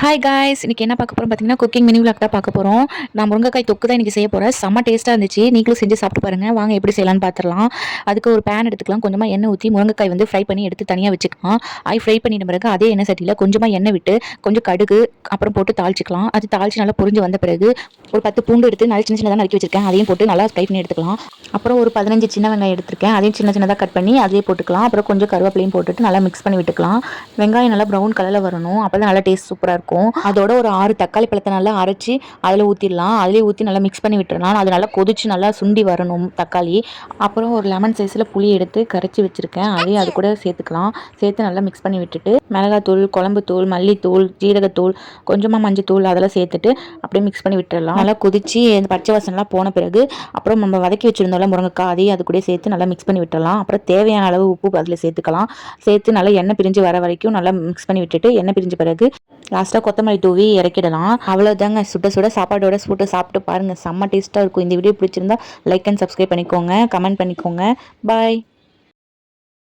Hi guys, இன்னைக்கு என்ன பார்க்க போறோம் பார்த்தீங்கன்னா, குக்கிங் மினி விளாக் தான் பார்க்க போறோம். நான் முருங்கைக்காய் தொக்கு தான் இன்னைக்கு செய்ய போறேன். செம்ம டேஸ்ட்டாக இருந்துச்சு. நீங்களும் செஞ்சு சாப்பிட்டு பாருங்க. வாங்க எப்படி செய்யலாம்னு பார்த்துடலாம். அதுக்கு ஒரு பேன் எடுத்துக்கலாம். கொஞ்சமா எண்ணெய் ஊற்றி முருங்கைக்காய் வந்து ஃப்ரை பண்ணி எடுத்து தனியாக வச்சுக்கலாம். ஃப்ரை பண்ணிட்ட பிறகு அதே எண்ணெய் சட்டியில் கொஞ்சமா எண்ணெய் விட்டு கொஞ்சம் கடுகு அப்புறம் போட்டு தாளிச்சிக்கலாம். அது தாளிச்சு நல்லா பொரிஞ்சு வந்த பிறகு ஒரு 10 பூண்டு எடுத்து நல்லா சின்ன சின்னதாக நறுக்கி வச்சிருக்கேன். அதையும் போட்டு நல்லா ஃப்ரை பண்ணி எடுத்துக்கலாம். அப்புறம் ஒரு 15 சின்ன வெங்காயம் எடுத்திருக்கேன். அதையும் சின்ன சின்னதாக கட் பண்ணி அதிலே போட்டுக்கலாம். அப்புறம் கொஞ்சம் கருவேப்பிலையும் போட்டுட்டு நல்லா மிக்ஸ் பண்ணி விட்டுக்கலாம். வெங்காயம் நல்லா ப்ரௌன் கலரில் வரணும். அப்போ தான் நல்லா டேஸ்ட் சூப்பராக இருக்கும். அதோட ஒரு 6 தக்காளி பழத்தை நல்லா அரைச்சி அதில் ஊற்றிடலாம். அதிலே ஊற்றி நல்லா மிக்ஸ் பண்ணி விட்டுறலாம். அது நல்லா கொதிச்சு நல்லா சுண்டி வரணும் தக்காளி. அப்புறம் ஒரு லெமன் சைஸில் புளி எடுத்து கரைச்சி வச்சுருக்கேன். அதையும் அது கூட சேர்த்துக்கலாம். சேர்த்து நல்லா மிக்ஸ் பண்ணி விட்டுட்டு மிளகாத்தூள், குழம்புத்தூள், மல்லித்தூள், ஜீரகத்தூள், கொஞ்சமாக மஞ்சத்தூள் அதெல்லாம் சேர்த்துட்டு அப்படியே மிக்ஸ் பண்ணி விட்டுறலாம். நல்லா கொதிச்சு இந்த பச்சை வாசனைலாம் போன பிறகு அப்புறம் நம்ம வதக்கி வச்சுருந்தோம்ல முருங்கைக்காய், அதையும் அது கூட சேர்த்து நல்லா மிக்ஸ் பண்ணி விட்டுறலாம். அப்புறம் தேவையான அளவு உப்பு அதில் சேர்த்துக்கலாம். சேர்த்து நல்லா எண்ணெய் பிரிஞ்சு வர வரைக்கும் நல்லா மிக்ஸ் பண்ணி விட்டுட்டு எண்ணெய் பிரிஞ்ச பிறகு லாஸ்ட்டாக கொத்தமல்லி தூவி இறக்கிடலாம். அவ்வளோதாங்க. சுட சுட சாப்பாடோட போட்டு சாப்பிட்டு பாருங்கள். செம்ம டேஸ்ட்டாக இருக்கும். இந்த வீடியோ பிடிச்சிருந்தா லைக் அண்ட் சப்ஸ்கிரைப் பண்ணிக்கோங்க, கமெண்ட் பண்ணிக்கோங்க. பாய்.